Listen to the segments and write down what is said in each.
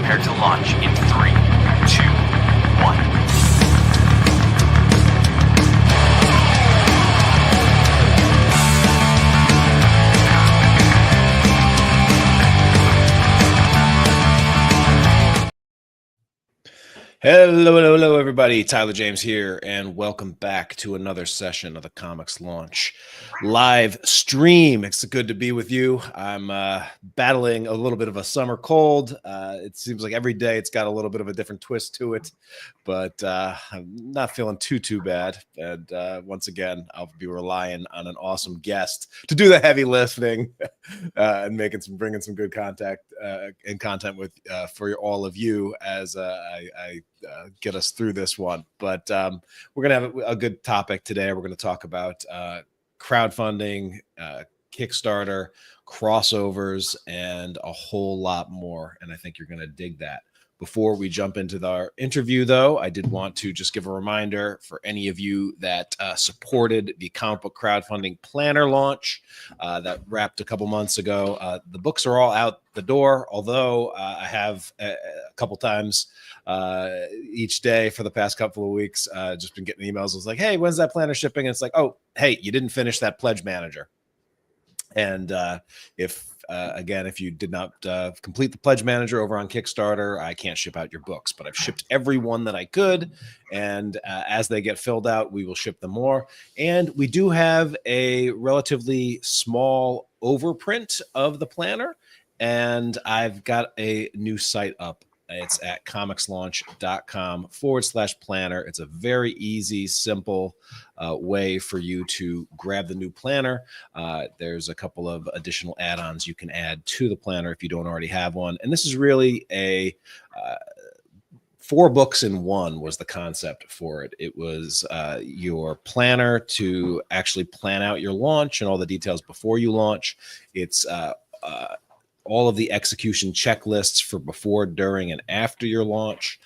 Prepare to launch in 3, 2, 1. Hello, everybody. Tyler James here, and welcome back to another session of the ComixLaunch live stream. It's good to be with you. I'm battling a little bit of a summer cold. It seems like every day it's got a little bit of a different twist to it, but I'm not feeling too bad. And once again, I'll be relying on an awesome guest to do the heavy lifting and bringing some good content with for all of you as I get us through this one. But we're gonna have a good topic today. We're going to talk about crowdfunding, Kickstarter, crossovers, and a whole lot more. And I think you're going to dig that. Before we jump into our interview, though, I did want to just give a reminder for any of you that supported the comic book crowdfunding planner launch that wrapped a couple months ago. The books are all out the door, although I have a couple times each day for the past couple of weeks just been getting emails. It was like, hey, when's that planner shipping? And it's like, oh, hey, you didn't finish that pledge manager. And if you did not complete the pledge manager over on Kickstarter, I can't ship out your books, but I've shipped every one that I could. And as they get filled out, we will ship them more. And we do have a relatively small overprint of the planner. And I've got a new site up. It's at ComixLaunch.com/planner. It's a very easy, simple way for you to grab the new planner. There's a couple of additional add-ons you can add to the planner if you don't already have one. And this is really a 4 books in one was the concept for it. It was your planner to actually plan out your launch and all the details before you launch. It's all of the execution checklists for before, during, and after your launch.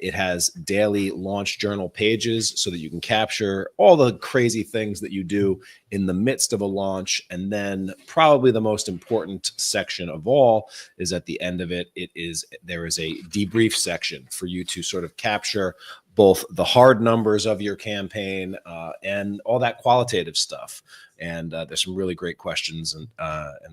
It has daily launch journal pages so that you can capture all the crazy things that you do in the midst of a launch. And then probably the most important section of all is at the end of it. There is a debrief section for you to sort of capture both the hard numbers of your campaign and all that qualitative stuff. And there's some really great questions and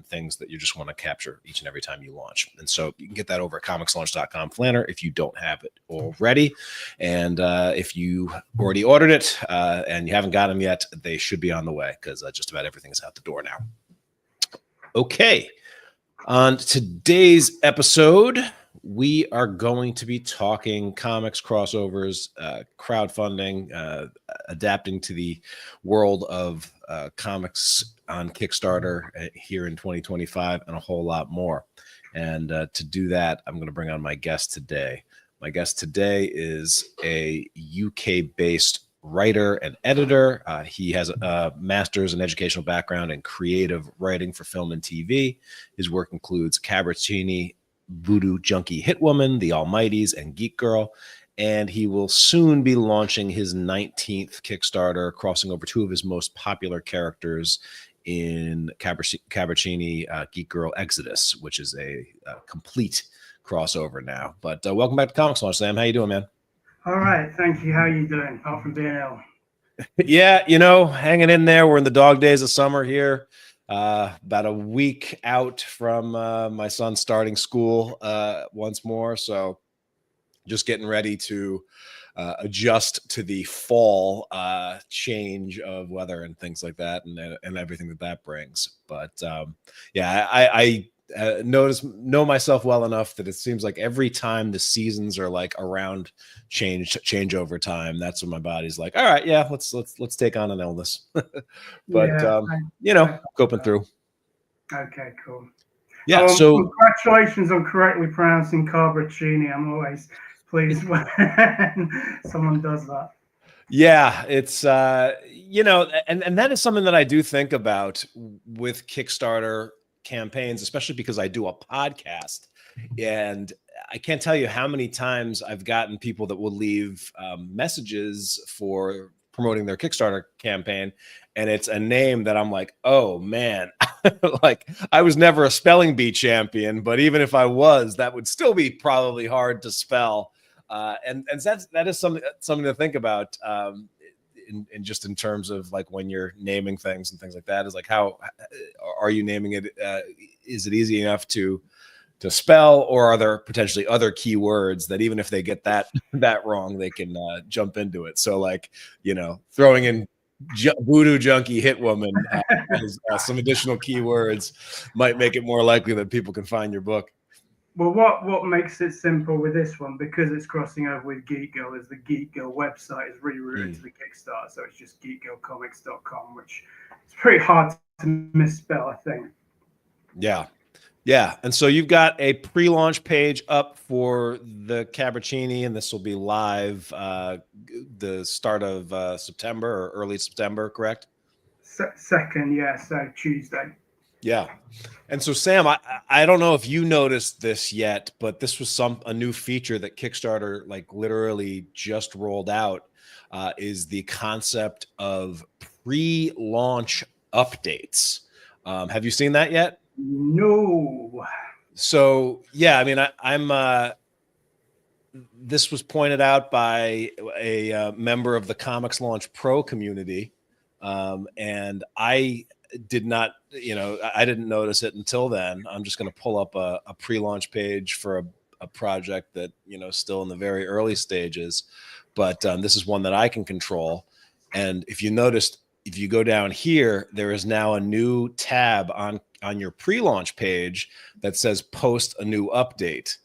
things that you just want to capture each and every time you launch. And so you can get that over at ComixLaunch.com/planner if you don't have it already. And if you already ordered it and you haven't got them yet, they should be on the way because just about everything is out the door now. Okay. On today's episode, we are going to be talking comics, crossovers, crowdfunding, adapting to the world of comics on Kickstarter here in 2025, and a whole lot more. And to do that, I'm going to bring on my guest today. My guest today is a UK-based writer and editor. He has a master's in educational background in creative writing for film and TV. His work includes Cabra Cini, Voodoo Junkie Hitwoman, The Almighties, and Geek Girl. And he will soon be launching his 19th Kickstarter, crossing over 2 of his most popular characters in Cabra Cini Geek Girl Exodus, which is a complete crossover now. But welcome back to ComixLaunch, Sam. How you doing, man? All right, thank you. How are you doing, apart from being ill? Yeah, hanging in there. We're in the dog days of summer here. About a week out from my son starting school once more. So just getting ready to adjust to the fall change of weather and things like that and everything that brings. But yeah, I know myself well enough that it seems like every time the seasons are like around changeover time, that's when my body's like, all right, yeah, let's take on an illness. But yeah, coping through. Okay, cool. Yeah. So congratulations on correctly pronouncing Cabra Cini. I'm always pleased when someone does that. Yeah, it's and that is something that I do think about with Kickstarter campaigns, especially because I do a podcast, and I can't tell you how many times I've gotten people that will leave messages for promoting their Kickstarter campaign, and it's a name that I'm like, oh man, like I was never a spelling bee champion, but even if I was, that would still be probably hard to spell. And that is something to think about. In just in terms of like when you're naming things and things like that, is like, how are you naming it? Is it easy enough to spell, or are there potentially other keywords that even if they get that wrong, they can jump into it? So like, throwing in voodoo junkie hit woman as some additional keywords might make it more likely that people can find your book. Well, what makes it simple with this one, because it's crossing over with Geek Girl, is the Geek Girl website is rerouted to the Kickstarter, so it's just geekgirlcomics.com, which is pretty hard to misspell, I think. Yeah. And so you've got a pre-launch page up for the Cabra Cini, and this will be live the start of September or early September, correct? Second, yeah, so Tuesday. Yeah. And so, Sam, I don't know if you noticed this yet, but this was a new feature that Kickstarter like literally just rolled out, is the concept of pre-launch updates. Have you seen that yet? No. So, yeah, I mean, I'm this was pointed out by a member of the ComixLaunch Pro community, and I didn't notice it until then. I'm just going to pull up a pre-launch page for a project that, still in the very early stages, but this is one that I can control. And if you noticed, if you go down here, there is now a new tab on your pre-launch page that says post a new update.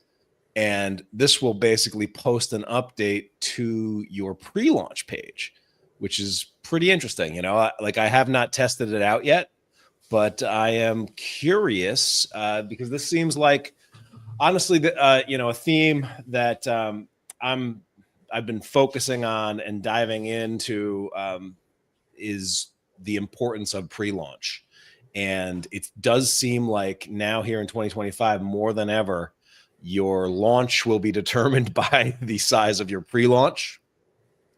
And this will basically post an update to your pre-launch page, which is pretty interesting. Like I have not tested it out yet, but I am curious because this seems like, honestly, a theme that I've been focusing on and diving into is the importance of pre-launch. And it does seem like now here in 2025, more than ever, your launch will be determined by the size of your pre-launch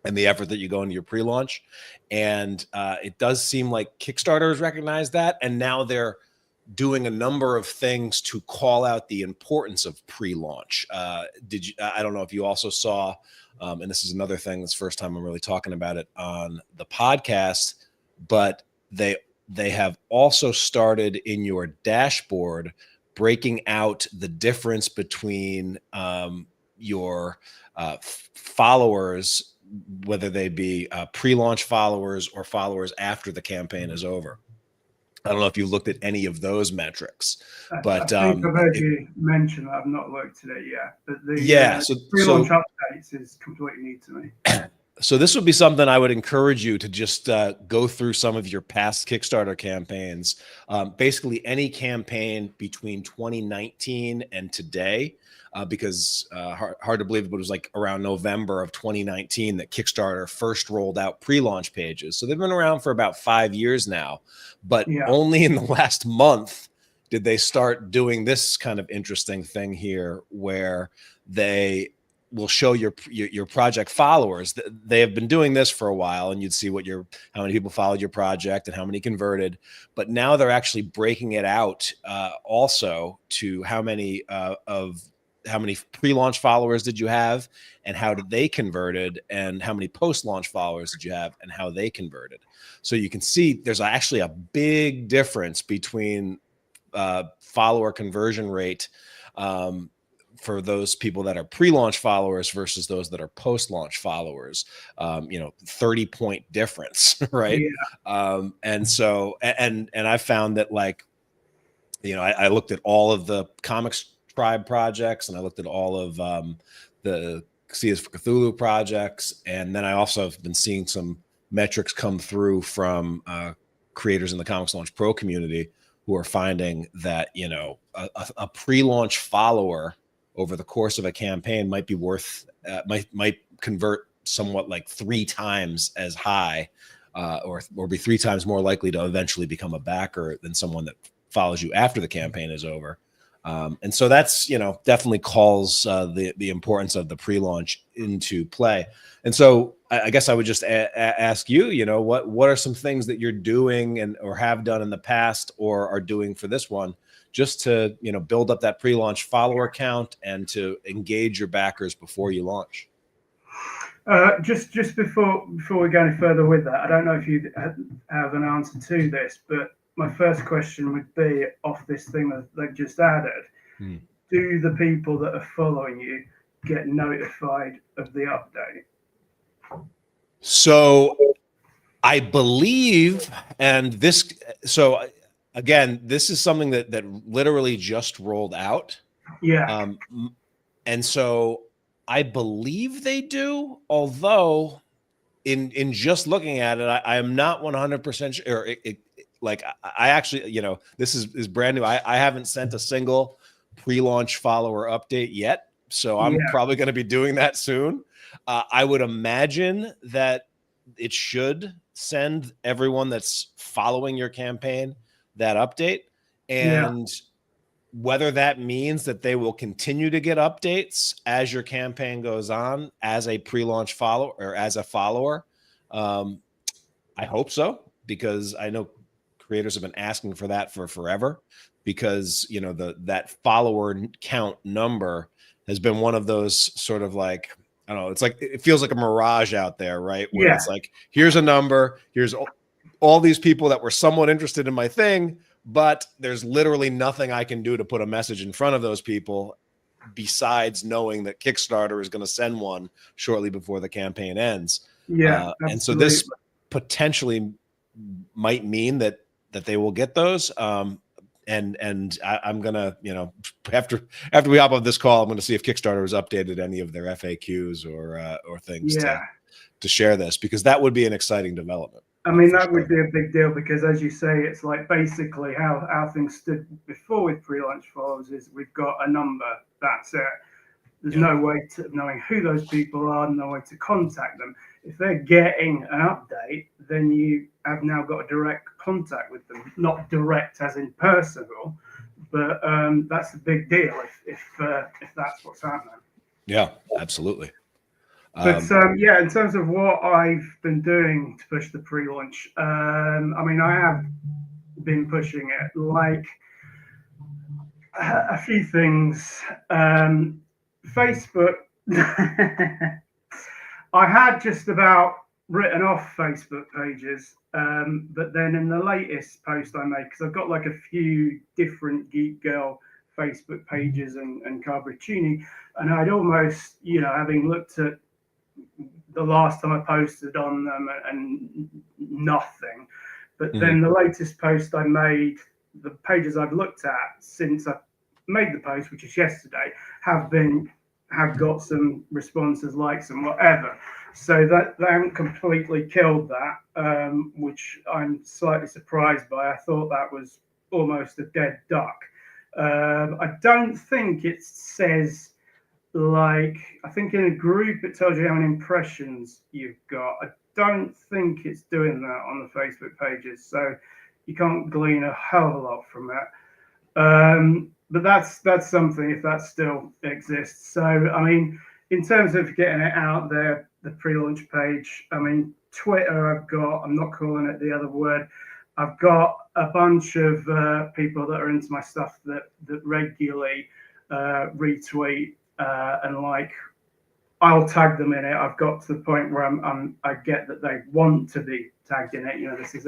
and the effort that you go into your pre-launch. And it does seem like Kickstarter has recognized that. And now they're doing a number of things to call out the importance of pre-launch. I don't know if you also saw, and this is another thing, this first time I'm really talking about it on the podcast, but they have also started in your dashboard breaking out the difference between your followers, whether they be pre-launch followers or followers after the campaign is over. I don't know if you looked at any of those metrics, but I think I've heard you mention that. I've not looked at it yet, but the so pre-launch updates is completely new to me. So this would be something I would encourage you to just go through some of your past Kickstarter campaigns. Basically any campaign between 2019 and today, because hard to believe, but it was like around November of 2019 that Kickstarter first rolled out pre-launch pages. So they've been around for about 5 years now, but only in the last month did they start doing this kind of interesting thing here, where they will show your project followers. They have been doing this for a while, and you'd see how many people followed your project and how many converted. But now they're actually breaking it out also to how many pre-launch followers did you have and how did they converted, and how many post-launch followers did you have and how they converted. So you can see there's actually a big difference between follower conversion rate for those people that are pre-launch followers versus those that are post-launch followers. 30-point difference, right? Yeah. And so, and I found that, like, I looked at all of the Comics Tribe projects, and I looked at all of the Seas for Cthulhu projects, and then I also have been seeing some metrics come through from creators in the ComixLaunch Pro community who are finding that a pre-launch follower over the course of a campaign might be worth might convert somewhat like 3 times as high, or be 3 times more likely to eventually become a backer than someone that follows you after the campaign is over. And so that's, definitely calls the importance of the pre-launch into play. And so I guess I would just ask you, you know, what are some things that you're doing and or have done in the past or are doing for this one, just to, you know, build up that pre-launch follower count and to engage your backers before you launch? Just before we go any further with that, I don't know if you have an answer to this, but my first question would be off this thing that they've just added. Do the people that are following you get notified of the update? So I believe, and this, so again, this is something that literally just rolled out. Yeah. And so I believe they do, although in just looking at it, I am not 100% sure. Like I actually, you know, this is brand new. I haven't sent a single pre-launch follower update yet. So I'm probably going to be doing that soon. I would imagine that it should send everyone that's following your campaign that update. And whether that means that they will continue to get updates as your campaign goes on as a pre-launch follower or as a follower, I hope so, because I know creators have been asking for that for forever, because, you know, that follower count number has been one of those sort of like, I don't know, it's like, it feels like a mirage out there, right? Where it's like, here's a number, here's all these people that were somewhat interested in my thing, but there's literally nothing I can do to put a message in front of those people besides knowing that Kickstarter is going to send one shortly before the campaign ends. And so this potentially might mean that they will get those. And I'm gonna, you know, after we hop off this call, I'm gonna see if Kickstarter has updated any of their FAQs or things to share this, because that would be an exciting development. I mean, that would be a big deal, because as you say, it's like basically how things stood before with pre-launch follows is we've got a number, that's it. There's no way to knowing who those people are, no way to contact them. If they're getting an update, then you have now got a direct contact with them, not direct as in personal, but that's a big deal if that's what's happening. Yeah, absolutely. But yeah, in terms of what I've been doing to push the pre-launch, I mean, I have been pushing it like a few things. Facebook, I had just about written off Facebook pages, but then in the latest post I made, because I've got like a few different Geek Girl Facebook pages and Cabra Cini, and I'd almost, you know, having looked at the last time I posted on them and nothing. But then the latest post I made, the pages I've looked at since I made the post, which is yesterday, have got some responses, likes and whatever. So that they haven't completely killed that, which I'm slightly surprised by. I thought that was almost a dead duck. I don't think it says, like, I think in a group it tells you how many impressions you've got. I don't think it's doing that on the Facebook pages, so you can't glean a hell of a lot from it. But that's something, if that still exists. So I mean, in terms of getting it out there, the pre-launch page, I mean, Twitter, I'm not calling it the other word, I've got a bunch of people that are into my stuff that regularly retweet and like, I'll tag them in it. I've got to the point where I get that they want to be tagged in it. You know, this is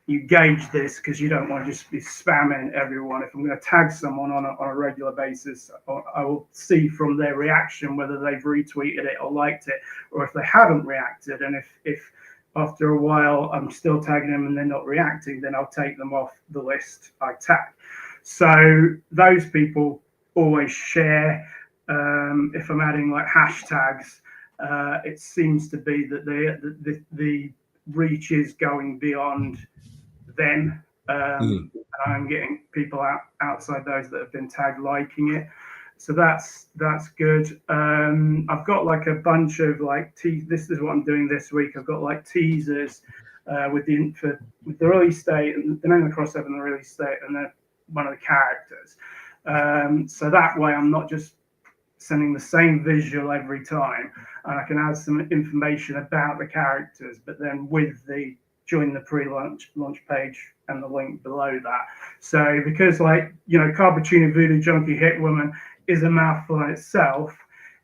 you gauge this because you don't want to just be spamming everyone. If I'm going to tag someone on a regular basis, I will see from their reaction whether they've retweeted it or liked it, or if they haven't reacted. And if after a while I'm still tagging them and they're not reacting, then I'll take them off the list I tag. So those people always share. If I'm adding like hashtags, it seems to be that the reach is going beyond them. I'm getting people outside those that have been tagged liking it. So that's good. I've got like a bunch of like this is what I'm doing this week. I've got like teasers with the release date and the name of the crossover and the release date and then one of the characters. So that way I'm not just sending the same visual every time, and I can add some information about the characters, but then with the join the pre-launch page and the link below that. So because, like, you know, Cabra Cini Voodoo Junkie Hit Woman is a mouthful in itself,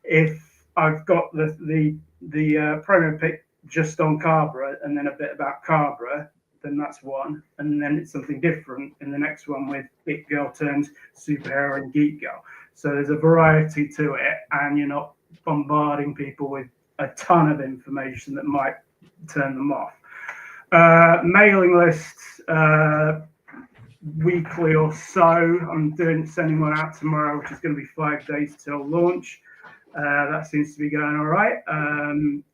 if I've got the promo pic just on Cabra and then a bit about Cabra, then that's one, and then it's something different in the next one with It Girl turns superhero and Geek Girl. So there's a variety to it, and you're not bombarding people with a ton of information that might turn them off. Mailing lists, weekly or so. I'm sending one out tomorrow, which is going to be 5 days till launch. That seems to be going all right.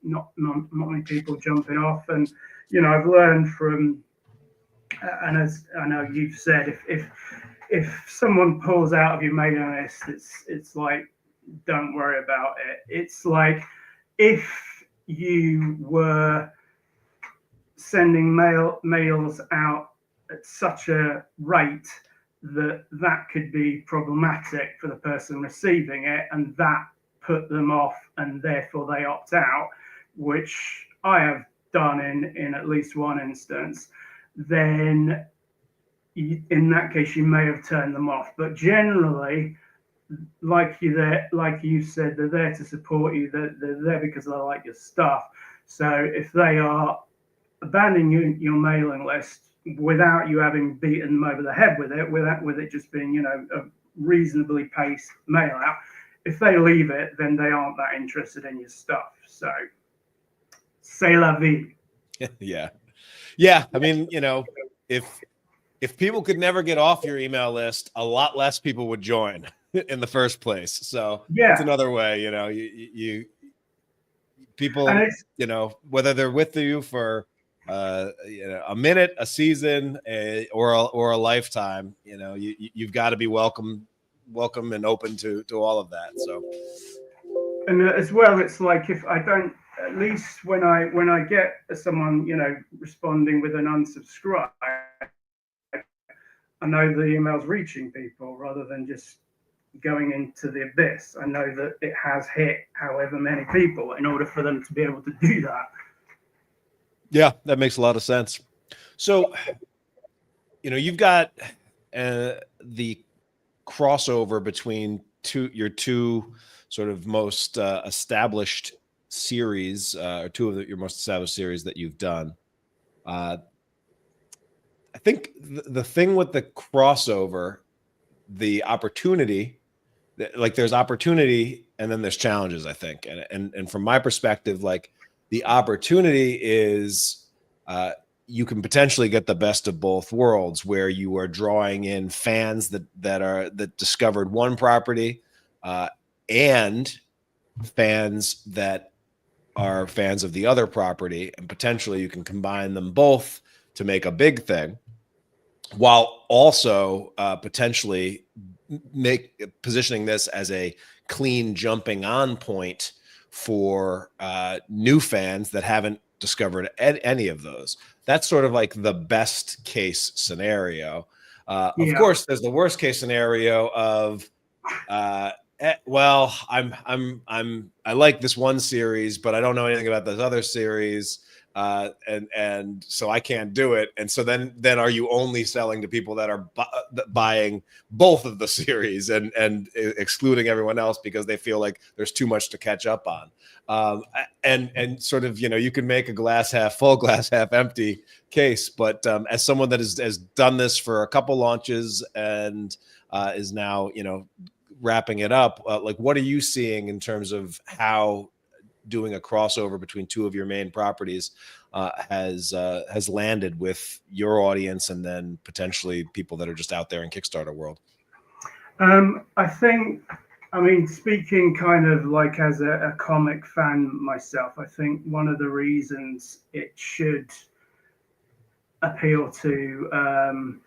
Not many people jumping off, and you know, I've learned from, and as I know you've said, if someone pulls out of your mailing list, it's like, don't worry about it. It's like if you were sending mails out at such a rate that could be problematic for the person receiving it, and that put them off, and therefore they opt out, which I have done in at least one instance, then in that case you may have turned them off. But generally, like you said, they're there to support you. They're there because they like your stuff. So if they are abandoning your mailing list without you having beaten them over the head with it just being, you know, a reasonably paced mail out, if they leave it, then they aren't that interested in your stuff. So c'est la vie. Yeah. I mean, you know, if people could never get off your email list, a lot less people would join in the first place. So that's another way, you know, you people, you know, whether they're with you for you know, a minute, a season, or a lifetime, you know, you've got to be welcome and open to all of that. So, and as well, it's like, if I don't, at least when I get someone, you know, responding with an unsubscribe, I know the email's reaching people rather than just going into the abyss. I know that it has hit however many people in order for them to be able to do that. Yeah, that makes a lot of sense. So, you know, you've got the crossover between your two sort of most established series, or two of your most established series that you've done. I think the thing with the crossover, the opportunity, like there's opportunity and then there's challenges, I think. And from my perspective, like the opportunity is you can potentially get the best of both worlds, where you are drawing in fans that discovered one property and fans that are fans of the other property, and potentially you can combine them both to make a big thing, while also potentially positioning this as a clean jumping on point for new fans that haven't discovered any of those. That's sort of like the best case scenario. Of course, there's the worst case scenario of well, I like this one series, but I don't know anything about this other series, and so I can't do it. And so then are you only selling to people that are buying both of the series and excluding everyone else because they feel like there's too much to catch up on? And sort of, you know, you can make a glass half full, glass half empty case, but as someone that has done this for a couple launches and is now, you know, wrapping it up, like what are you seeing in terms of how doing a crossover between two of your main properties has landed with your audience and then potentially people that are just out there in Kickstarter world? I think, I mean, speaking kind of like as a comic fan myself, I think one of the reasons it should appeal to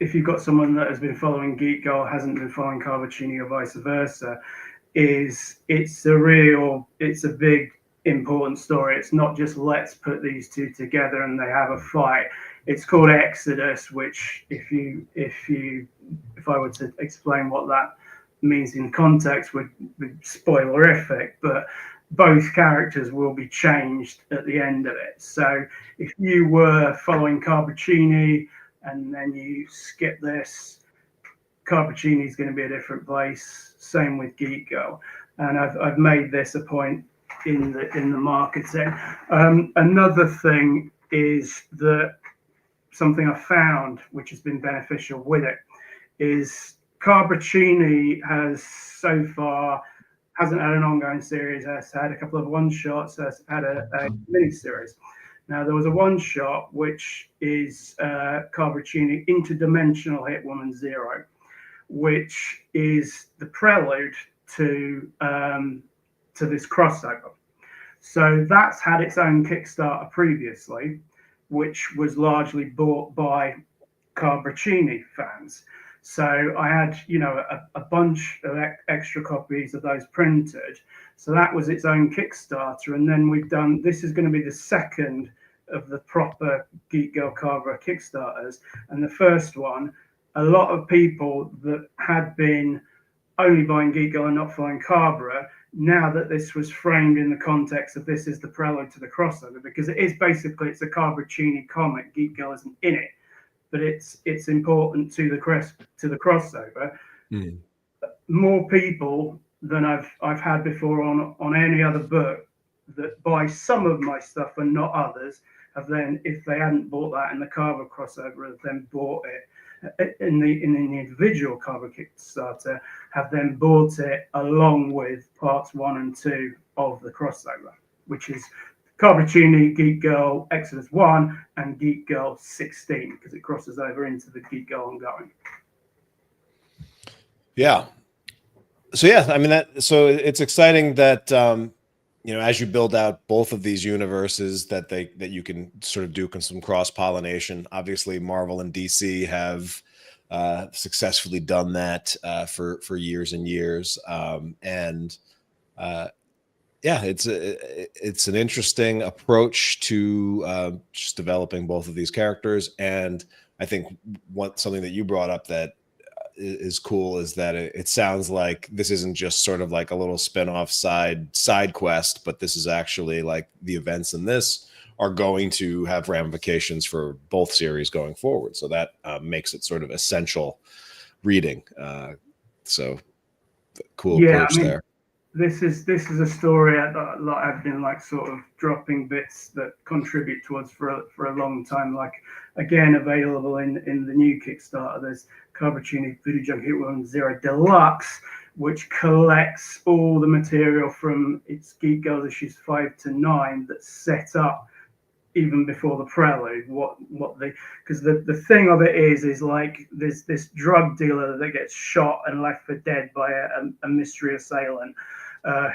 if you've got someone that has been following Geek Girl, hasn't been following Cabra Cini or vice versa, is it's a big important story. It's not just let's put these two together and they have a fight. It's called Exodus, which if you if I were to explain what that means in context, would be spoilerific, but both characters will be changed at the end of it. So if you were following Cabra Cini and then you skip this, Cabra Cini is going to be a different place. Same with Geek Girl, and I've made this a point in the marketing. Another thing is that something I found which has been beneficial with it is Cabra Cini has so far hasn't had an ongoing series, has had a couple of one-shots, has had a mini-series. Now, there was a one-shot which is Cabra Cini Interdimensional Hit Woman Zero, which is the prelude to this crossover. So that's had its own Kickstarter previously, which was largely bought by Cabra Cini fans. So I had, a bunch of extra copies of those printed. So that was its own Kickstarter. And then this is going to be the second of the proper Geek Girl Cabra Kickstarters. And the first one, a lot of people that had been only buying Geek Girl and not following Cabra, now that this was framed in the context of this is the prelude to the crossover, because it's a Cabra Cini comic. Geek Girl isn't in it, but it's important to the crossover. Mm. More people than I've had before on any other book that buy some of my stuff and not others have then, if they hadn't bought that in the Cabra crossover, have then bought it in the individual Cabra Kickstarter, have then bought it along with parts 1 and 2 of the crossover, which is Cabra Cini, Geek Girl, Exodus 1, and Geek Girl 16, because it crosses over into the Geek Girl ongoing. Yeah. So yeah, I mean so it's exciting that as you build out both of these universes that you can sort of do some cross-pollination. Obviously, Marvel and DC have successfully done that for years and years. It's an interesting approach to just developing both of these characters. And I think something that you brought up that is cool is that it sounds like this isn't just sort of like a little spin-off side quest, but this is actually like the events in this are going to have ramifications for both series going forward. So that makes it sort of essential reading. So cool approach there. This is a story that I've been like sort of dropping bits that contribute towards for a long time. Like again, available in the new Kickstarter. There's Cabra Cini Voodoo Junkie Hit Woman Zero Deluxe, which collects all the material from its Geek Girl issues 5 to 9 that's set up even before the prelude. Because the thing of it is like there's this drug dealer that gets shot and left for dead by a mystery assailant.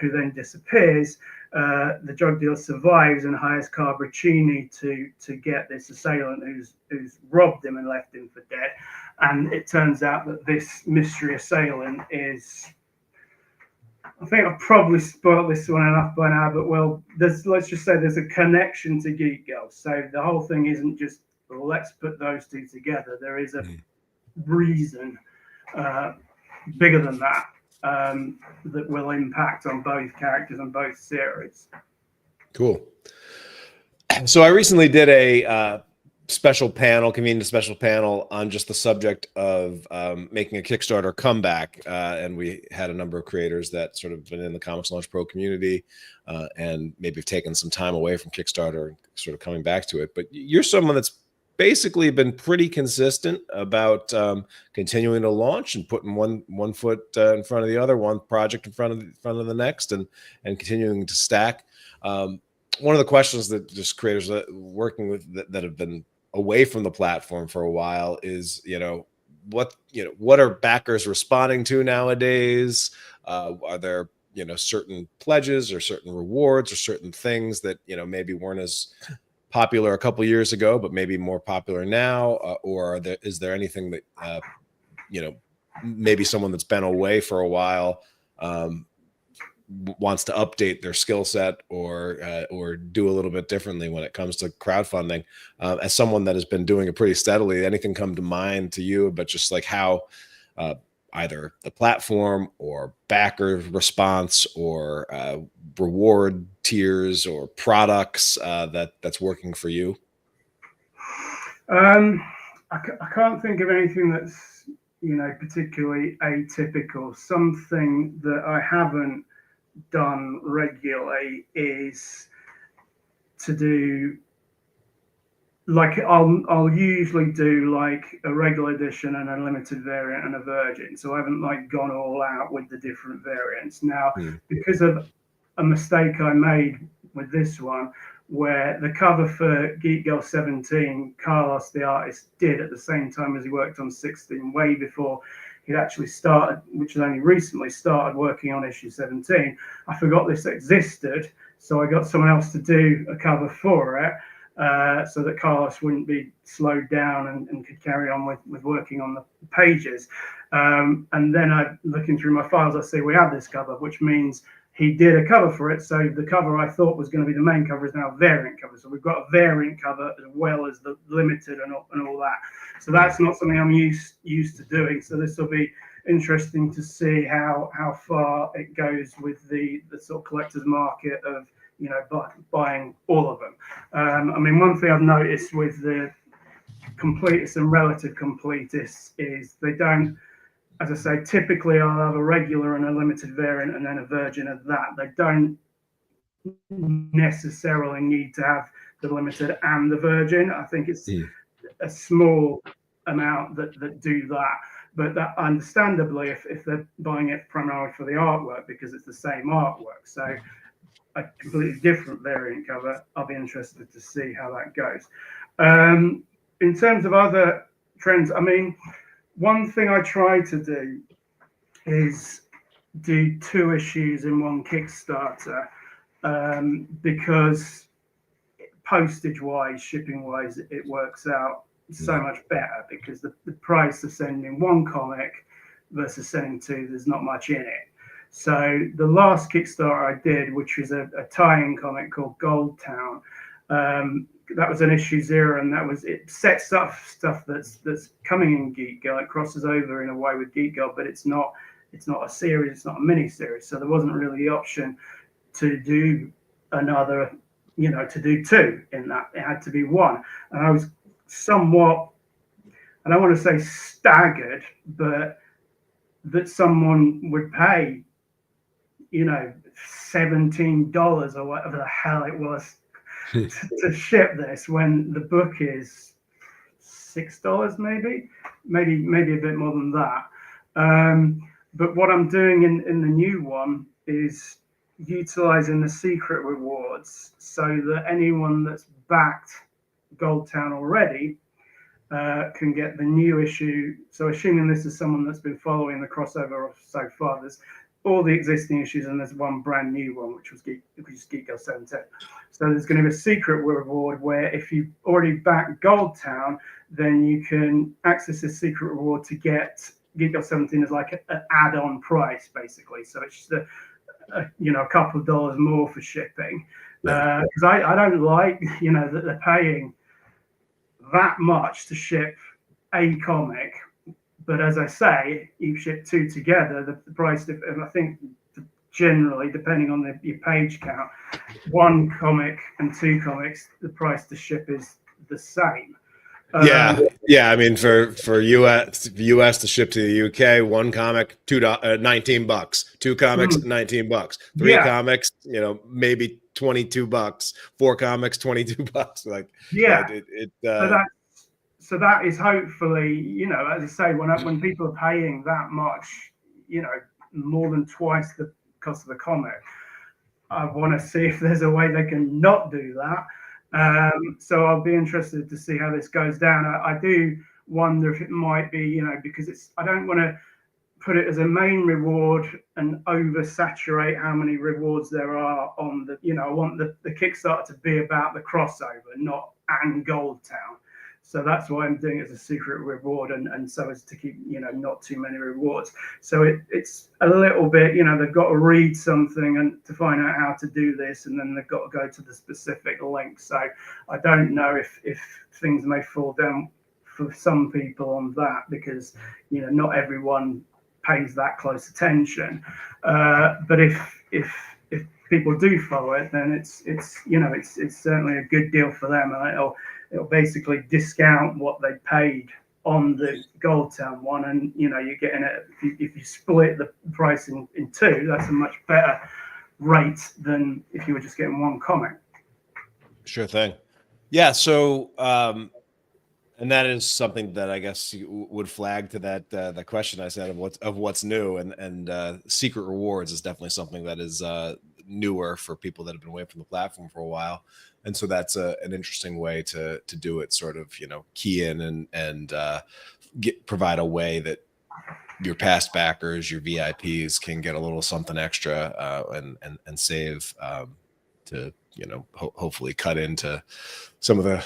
Who then disappears. The drug dealer survives and hires Cabra Cini to get this assailant who's robbed him and left him for dead. And it turns out that this mystery assailant is, I think I've probably spoiled this one enough by now, but let's just say there's a connection to Geek Girl. So the whole thing isn't just, let's put those two together. There is a reason bigger than that. That will impact on both characters and both series. Cool. So I recently did a convened a special panel on just the subject of making a Kickstarter comeback, and we had a number of creators that sort of been in the ComixLaunch Pro community and maybe have taken some time away from Kickstarter and sort of coming back to it. But you're someone that's basically been pretty consistent about continuing to launch and putting one foot in front of the other, one project in front of the next, and continuing to stack. One of the questions that just creators working with that have been away from the platform for a while is, what are backers responding to nowadays? Are there certain pledges or certain rewards or certain things that maybe weren't as popular a couple years ago, but maybe more popular now, or is there anything that maybe someone that's been away for a while wants to update their skill set or do a little bit differently when it comes to crowdfunding. As someone that has been doing it pretty steadily, anything come to mind to you, but just like how either the platform or backer response or reward tiers or products that's working for you? I can't think of anything that's, you know, particularly atypical. Something that I haven't done regularly is to do, like, I'll usually do like a regular edition and a limited variant and a virgin. So I haven't like gone all out with the different variants. Now, because of a mistake I made with this one, where the cover for Geek Girl 17, Carlos, the artist, did at the same time as he worked on 16, way before he'd actually started, which has only recently started working on issue 17. I forgot this existed, so I got someone else to do a cover for it, so that Carlos wouldn't be slowed down and could carry on with working on the pages. And then looking through my files, I see we have this cover, which means he did a cover for it. So the cover I thought was going to be the main cover is now a variant cover. So we've got a variant cover as well as the limited and all that. So that's not something I'm used to doing. So this will be interesting to see how far it goes with the sort of collector's market of, you know, buying all of them. I mean, one thing I've noticed with the completists and relative completists is they don't, as I say, typically I'll have a regular and a limited variant and then a virgin of that. They don't necessarily need to have the limited and the virgin. I think it's a small amount that do that. But that, understandably, if they're buying it primarily for the artwork, because it's the same artwork. So a completely different variant cover, I'll be interested to see how that goes. In terms of other trends, I mean, one thing I try to do is do 2 issues in one Kickstarter, because postage-wise, shipping-wise, it works out so much better, because the price of sending 1 comic versus sending 2, there's not much in it. So the last Kickstarter I did, which was a tie-in comic called Gold Town, that was an issue 0, and it sets up stuff that's coming in Geek Girl. It crosses over in a way with Geek Girl, but it's not a series, it's not a mini series. So there wasn't really the option to do another, you know, to do 2 in that. It had to be 1, and I was somewhat, I don't want to say staggered, but that someone would pay, you know, $17 or whatever the hell it was to ship this, when the book is $6, maybe a bit more than that. But what I'm doing in the new one is utilizing the secret rewards, so that anyone that's backed Gold Town already can get the new issue. So assuming this is someone that's been following the crossover so far, there's all the existing issues and there's one brand new one, which is Geek Girl 17. So there's going to be a secret reward where if you already backed Gold Town, then you can access this secret reward to get Geek Girl 17 as like an add-on price, basically. So it's just a couple of dollars more for shipping. Because I don't like, you know, that they're paying that much to ship a comic. But as I say, you ship 2 together, the price, and I think generally, depending on your page count, 1 comic and 2 comics, the price to ship is the same. Yeah. I mean, for US to ship to the UK, 1 comic, $19. 2 comics, $19. 3 comics, you know, maybe $22. 4 comics, $22. Like, So that is hopefully, you know, as I say, when people are paying that much, you know, more than twice the cost of the comic, I want to see if there's a way they can not do that. So I'll be interested to see how this goes down. I do wonder if it might be, you know, because I don't want to put it as a main reward and oversaturate how many rewards there are on the, you know, I want the Kickstarter to be about the crossover, not and Gold Town. So that's why I'm doing it as a secret reward, and so as to keep, not too many rewards. So it's a little bit, they've got to read something and to find out how to do this, and then they've got to go to the specific link. So I don't know if things may fall down for some people on that, because not everyone pays that close attention. But if people do follow it, then it's certainly a good deal for them, and it'll basically discount what they paid on the Gold Town one, and you're getting it. If you split the price in two, that's a much better rate than if you were just getting one comic. Sure thing. Yeah. So, and that is something that I guess you would flag to that question I said of what's new, and secret rewards is definitely something that is newer for people that have been away from the platform for a while, and so that's an interesting way to do it. Sort of key in and provide a way that your past backers, your VIPs, can get a little something extra and save to hopefully cut into some of the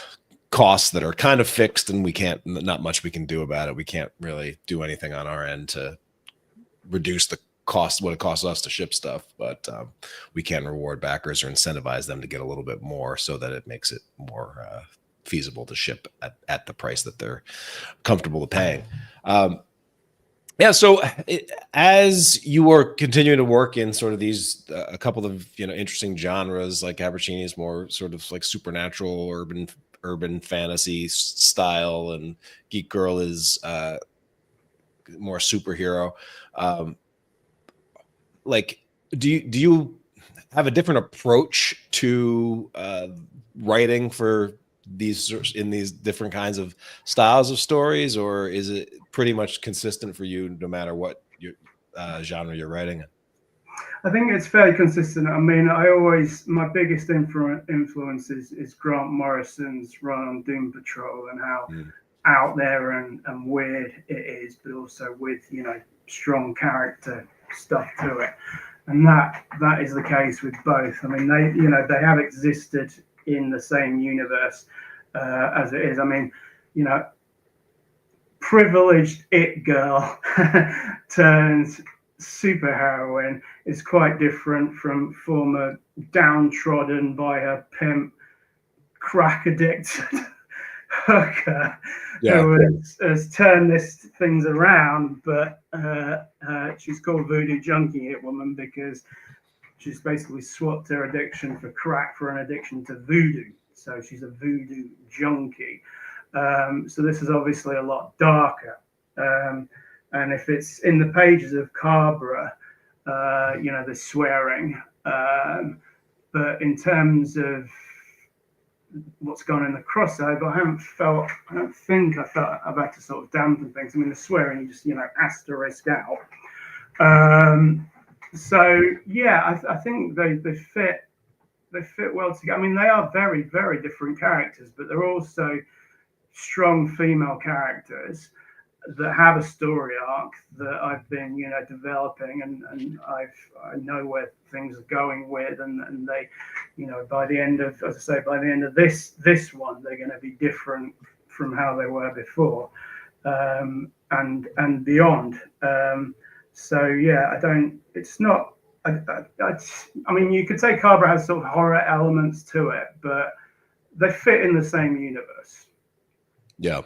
costs that are kind of fixed, and not much we can do about it. We can't really do anything on our end to reduce the cost, what it costs us to ship stuff, but we can reward backers or incentivize them to get a little bit more, so that it makes it more feasible to ship at the price that they're comfortable to paying. Yeah. So as you are continuing to work in sort of these a couple of interesting genres, like Cabra Cini is more sort of like supernatural, urban fantasy style, and Geek Girl is more superhero. Like, do you have a different approach to writing for these different kinds of styles of stories, or is it pretty much consistent for you no matter what genre you're writing in? I think it's fairly consistent. I mean, my biggest influence is Grant Morrison's run on Doom Patrol, and how out there and weird it is, but also with strong character stuff to it. And that is the case with both. I mean, they have existed in the same universe as it is. I mean, privileged it girl turns superheroine is quite different from former downtrodden by her pimp, crack addicted hooker, who has turned things around. But she's called Voodoo Junkie Hit Woman because she's basically swapped her addiction for crack for an addiction to voodoo. So she's a voodoo junkie. So this is obviously a lot darker. And if it's in the pages of Cabra, there's swearing. But in terms of what's gone in the crossover, I don't think I felt I've had to sort of dampen things. I mean, the swearing, you just, asterisk out. So yeah, I think they fit well together. I mean, they are very, very different characters, but they're also strong female characters that have a story arc that I've been, developing, and I know where things are going with, and they, by the end of, as I say, by the end of this one, they're going to be different from how they were before, and beyond. So yeah, I mean, you could say Cabra has sort of horror elements to it, but they fit in the same universe. Yeah.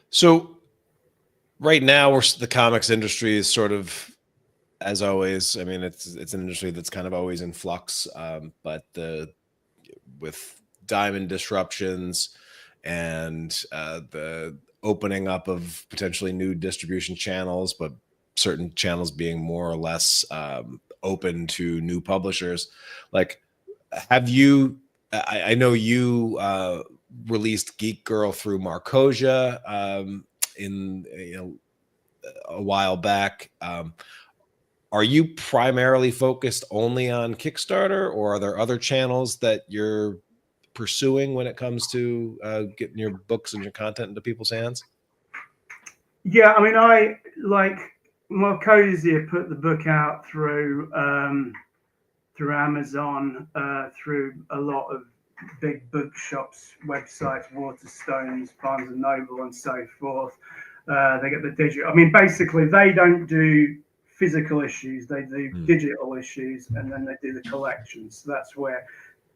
So right now, the comics industry is sort of, as always, I mean, it's an industry that's kind of always in flux, but with diamond disruptions and the opening up of potentially new distribution channels, but certain channels being more or less open to new publishers. Like, have you? I know you released Geek Girl through Marcosia in a while back. Are you primarily focused only on Kickstarter, or are there other channels that you're pursuing when it comes to getting your books and your content into people's hands? Yeah, I mean, I like Marcosia put the book out through Amazon, through a lot of big bookshops, websites, Waterstones, Barnes and Noble, and so forth. They get the digital. I mean, basically, they don't do physical issues; they do digital issues, and then they do the collections. So that's where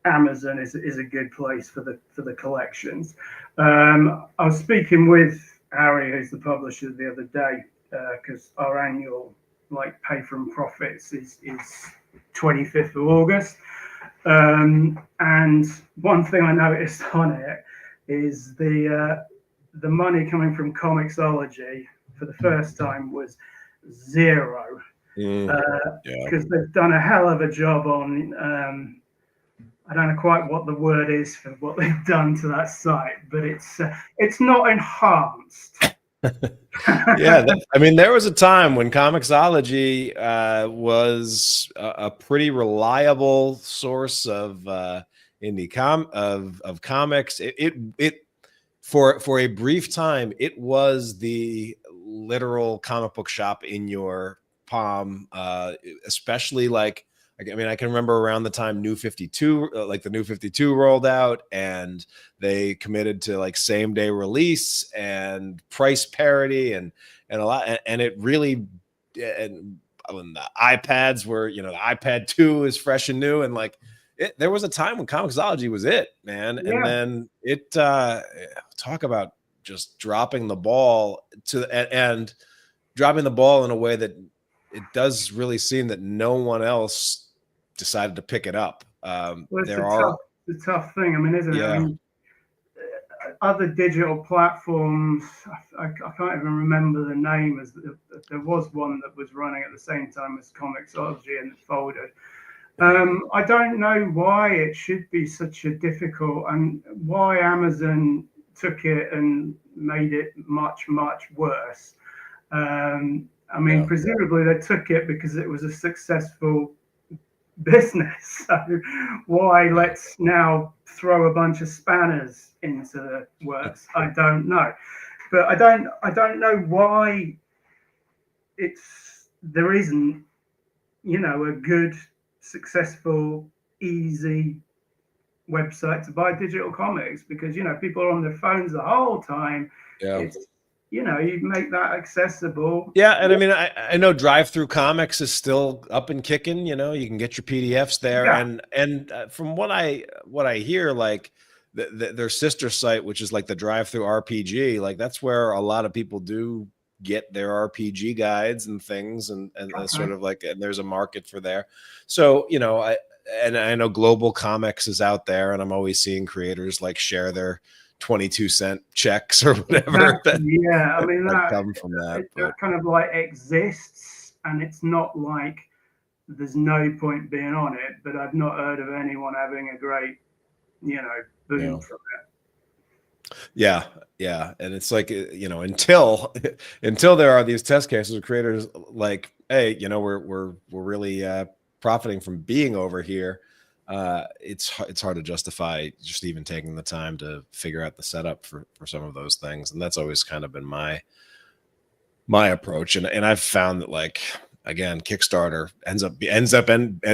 Amazon is a good place for the collections. I was speaking with Harry, who's the publisher, the other day, because our annual pay from profits is 25th of August. And one thing I noticed on it is the money coming from ComixLaunch for the first time was zero, because they've done a hell of a job on. I don't know quite what the word is for what they've done to that site, but it's not enhanced. Yeah, I mean, there was a time when ComixLaunch was a pretty reliable source of of comics. It for a brief time, it was the literal comic book shop in your palm, especially I mean, I can remember around the time New 52, the New 52 rolled out, and they committed to same day release and price parity and a lot. And it really, and when the iPads were, the iPad 2 is fresh and new. And there was a time when ComixLaunch was it, man. Yeah. And then it, talk about just dropping the ball and dropping the ball in a way that it does really seem that no one else decided to pick it up. Well, it's a tough thing. I mean, isn't it? I mean, other digital platforms, I can't even remember the name. There was one that was running at the same time as ComixLaunch and it folded. I don't know why it should be such a difficult, and why Amazon took it and made it much, much worse. I mean, presumably they took it because it was a successful business. So why let's now throw a bunch of spanners into the works? I don't know, but I don't know why there isn't a good, successful, easy website to buy digital comics, because people are on their phones the whole time. It's you make that accessible. Yeah, and I mean, I know Drive-Through Comics is still up and kicking. You can get your PDFs there, and from what I hear, their sister site, which is the Drive-Through RPG, that's where a lot of people do get their RPG guides and things, and sort of and there's a market for there. So I know Global Comics is out there, and I'm always seeing creators share their 22-cent checks or whatever. I mean, that come from that. It kind of exists, and it's not like there's no point being on it. But I've not heard of anyone having a great, boom from it. Yeah, and it's until there are these test cases of creators hey, we're really profiting from being over here. It's hard to justify just even taking the time to figure out the setup for some of those things, and that's always kind of been my approach. And I've found that again, Kickstarter ends up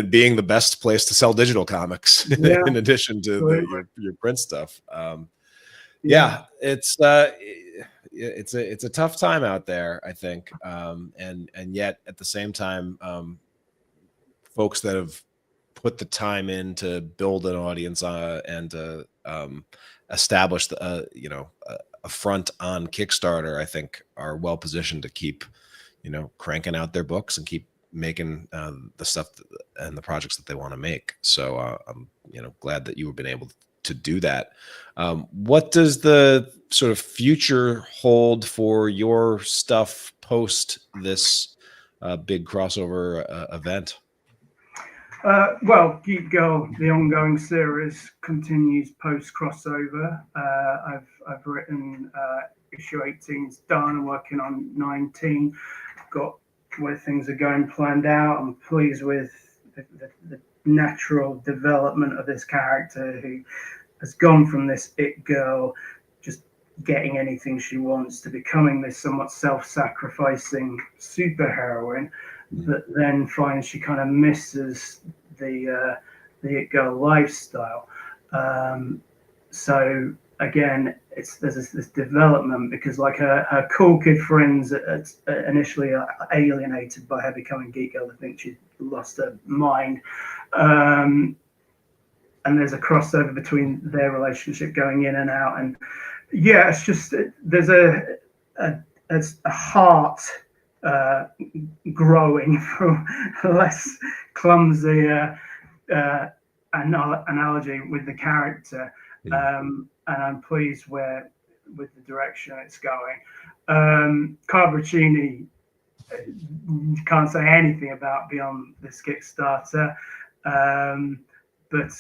being the best place to sell digital comics in addition to your print stuff. It's a tough time out there, I think, and yet at the same time, folks that have put the time in to build an audience and to establish a front on Kickstarter, I think are well positioned to keep cranking out their books and keep making the stuff and the projects that they want to make. So I'm glad that you have been able to do that. What does the sort of future hold for your stuff post this big crossover event? Well, Geek Girl, the ongoing series, continues post crossover. I've written issue 18's done. I'm working on 19. Got where things are going planned out. I'm pleased with the natural development of this character, who has gone from this it girl, just getting anything she wants, to becoming this somewhat self-sacrificing superheroine. But then finds she kind of misses the it girl lifestyle. So again, there's this development, because like her cool kid friends initially are alienated by her becoming Geek Girl. I think she lost her mind. And there's a crossover between their relationship going in and out. And yeah, it's just, there's a heart growing from less clumsy analogy with the character. And I'm pleased with the direction it's going. Cabra Cini, can't say anything about beyond this Kickstarter. But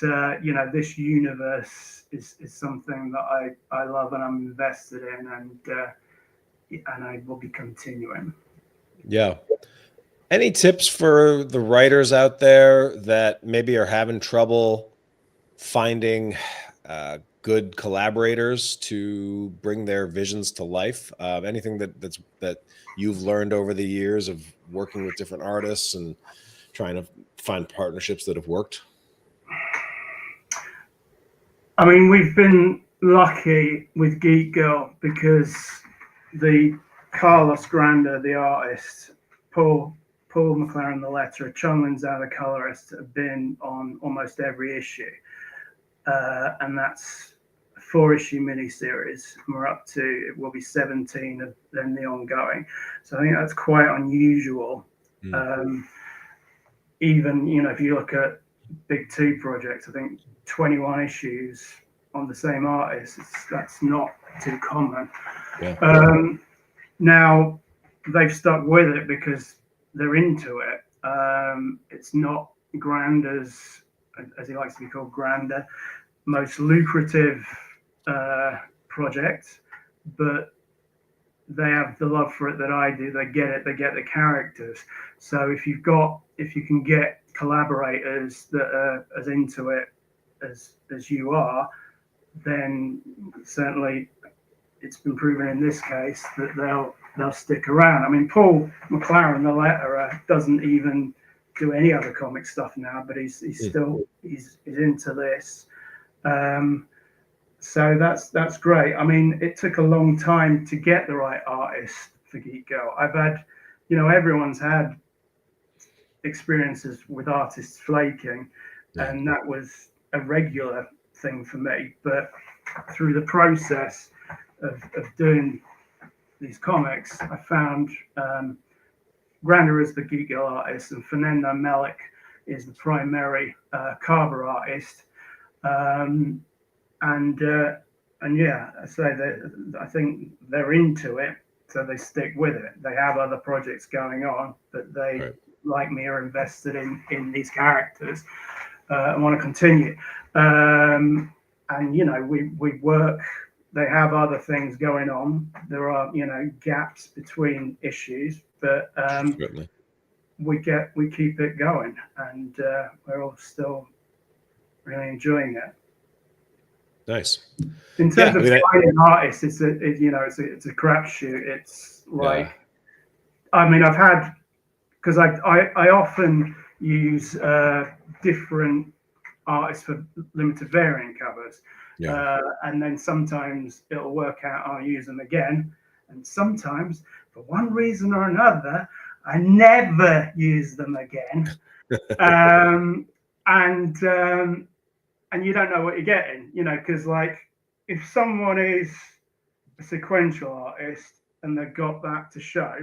you know, this universe is something that I love and I'm invested in, and I will be continuing. Yeah. Any tips for the writers out there that maybe are having trouble finding good collaborators to bring their visions to life? Anything that you've learned over the years of working with different artists and trying to find partnerships that have worked? I mean, we've been lucky with Geek Girl because the Carlos Granda, the artist, Paul McLaren, the letterer, Chung Linzhou, the colorist, have been on almost every issue. And that's a 4-issue miniseries. We're up to, it will be 17 of then the ongoing. So I think that's quite unusual. Even, you know, if you look at big 2 projects, I think 21 issues on the same artist, that's not too common. Yeah. Now they've stuck with it because they're into it. It's not Granda's, as he likes to be called, Granda, most lucrative project, but they have the love for it that I do. They get it. They get the characters. So if you can get collaborators that are as into it as you are, then certainly it's been proven in this case that they'll stick around. I mean, Paul McLaren, the letterer, doesn't even do any other comic stuff now, but he's still into this. So that's great. I mean, it took a long time to get the right artist for Geek Girl. I've had, you know, everyone's had experiences with artists flaking, and that was a regular thing for me. But through the process of doing these comics, I found Granda is the Geek Girl artist, and Fernando Melick is the primary Cabra artist. And yeah, I say that I think they're into it, so they stick with it. They have other projects going on, but they, like me, are invested in these characters and want to continue. And you know, we work. They have other things going on. There are, you know, gaps between issues, but we keep it going, and we're all still really enjoying it. Nice. In terms of finding artists, it's a crapshoot. It's like, I mean, I've had, because I often use different artists for limited variant covers, and then sometimes it'll work out, I'll use them again, and sometimes for one reason or another I never use them again. And you don't know what you're getting, you know, because like if someone is a sequential artist and they've got that to show,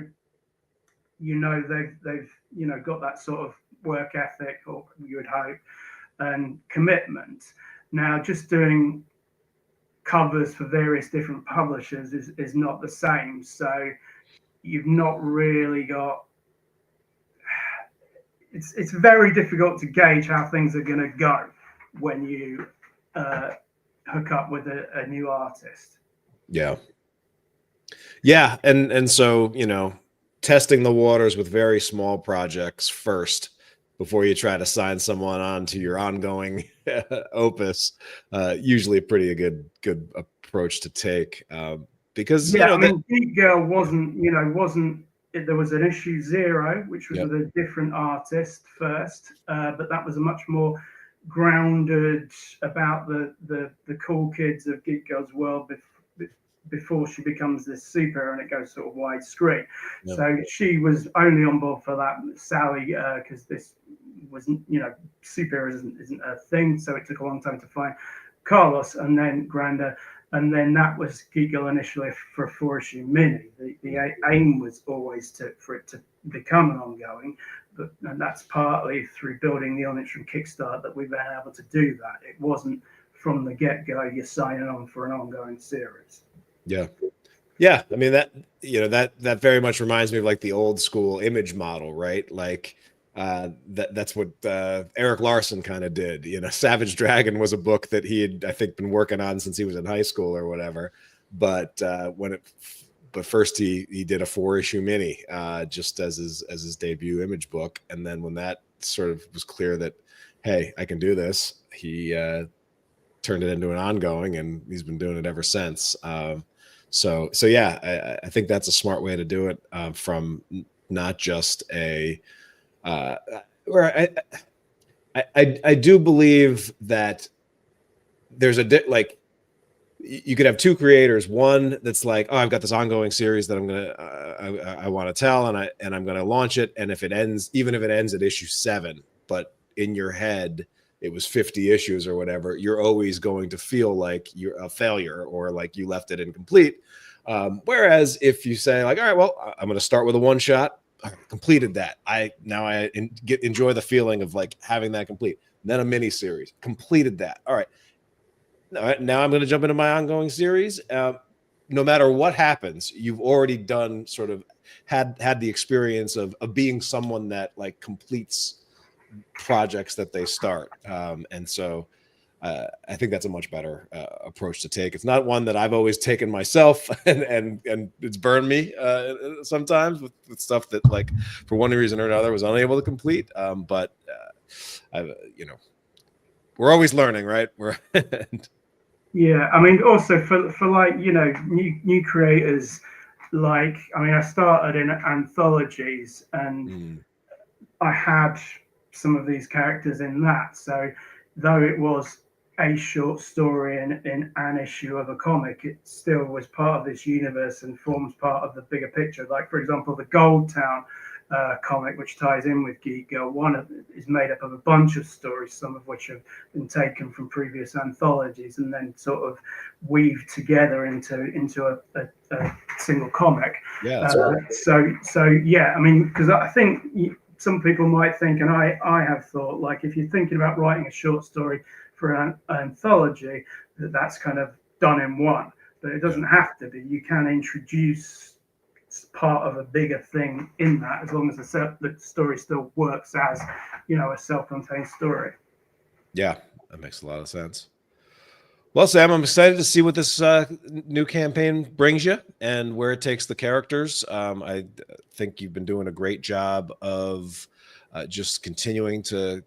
you know, they've you know, got that sort of work ethic, or you would hope, and commitment. Now, just doing covers for various different publishers is not the same. So you've not really got. It's very difficult to gauge how things are going to go when you hook up with a new artist. Yeah, and so, you know, testing the waters with very small projects first before you try to sign someone on to your ongoing opus, usually a pretty good approach to take, because I mean, Geek Girl wasn't. There was an issue 0, which was with a different artist first, but that was a much more grounded about the cool kids of Geek Girl's world before she becomes this superhero and it goes sort of widescreen. Yeah. So she was only on board for that, Sally, because this wasn't, superheroes isn't a thing. So it took a long time to find Carlos and then Granda. And then that was Geek Girl initially for a 4-issue mini. The aim was always for it to become an ongoing, and that's partly through building the audience from Kickstarter that we've been able to do that. It wasn't from the get-go you're signing on for an ongoing series. Yeah. Yeah. I mean, that very much reminds me of like the old school Image model, right? Like that's what Eric Larson kind of did. Savage Dragon was a book that he had, I think, been working on since he was in high school or whatever. But first he did a 4-issue mini just as his debut Image book. And then when that sort of was clear that, hey, I can do this, he turned it into an ongoing, and he's been doing it ever since. So yeah, I think that's a smart way to do it, from not just a where I do believe that there's like you could have two creators, one that's like, oh, I've got this ongoing series that I want to tell, and I'm gonna launch it, and even if it ends at issue 7, but in your head it was 50 issues or whatever, you're always going to feel like you're a failure or like you left it incomplete. Whereas if you say like, all right, well, I'm going to start with a one shot, I completed that. I enjoy the feeling of like having that complete. And then a mini series, completed that. All right. Now I'm going to jump into my ongoing series. No matter what happens, you've already done sort of had the experience of being someone that like completes projects that they start. And so I think that's a much better approach to take. It's not one that I've always taken myself, and it's burned me sometimes with stuff that, like, for one reason or another, was unable to complete. But we're always learning, right? Yeah, I mean, also for like new creators, like, I mean, I started in anthologies, and I had some of these characters in that. So though it was a short story in an issue of a comic, it still was part of this universe and forms part of the bigger picture. Like, for example, the Gold Town comic, which ties in with Geek Girl, is made up of a bunch of stories, some of which have been taken from previous anthologies and then sort of weaved together into a single comic. Yeah. So yeah, I mean, because I think some people might think, and I have thought, like, if you're thinking about writing a short story for an anthology, that's kind of done in one, but it doesn't have to be. You can introduce part of a bigger thing in that, as long as the story still works as, a self-contained story. Yeah, that makes a lot of sense. Well, Sam, I'm excited to see what this new campaign brings you and where it takes the characters. I think you've been doing a great job of just continuing to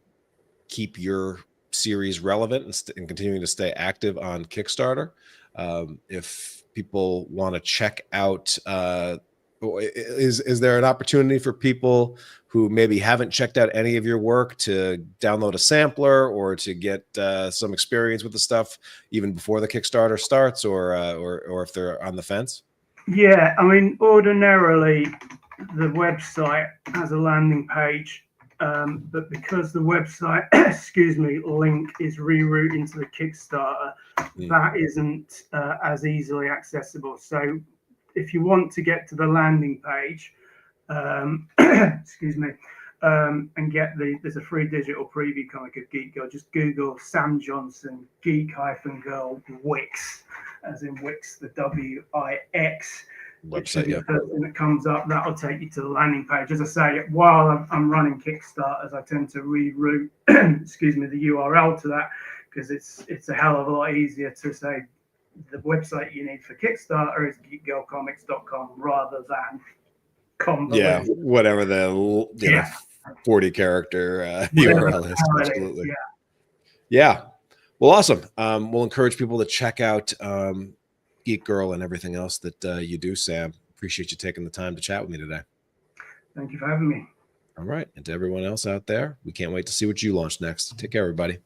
keep your series relevant and continuing to stay active on Kickstarter. If people want to check out, is there an opportunity for people who maybe haven't checked out any of your work to download a sampler or to get some experience with the stuff even before the Kickstarter starts, or if they're on the fence? Yeah, I mean, ordinarily the website has a landing page, but because the website, link is rerouting to the Kickstarter, that isn't as easily accessible. So if you want to get to the landing page, and get there's a free digital preview comic of Geek Girl. Just Google Sam Johnson Geek-Girl Wix, as in Wix, the WIX. Website, yeah. The first thing that comes up, that'll take you to the landing page. As I say, while I'm running Kickstarters, I tend to reroute, the URL to that, because it's a hell of a lot easier to say the website you need for Kickstarter is geekgirlcomics.com rather than yeah, whatever the 40 character URL is. Absolutely. Yeah. Well, awesome. We'll encourage people to check out Geek Girl and everything else that you do, Sam. Appreciate you taking the time to chat with me today. Thank you for having me. All right. And to everyone else out there, we can't wait to see what you launch next. Take care, everybody.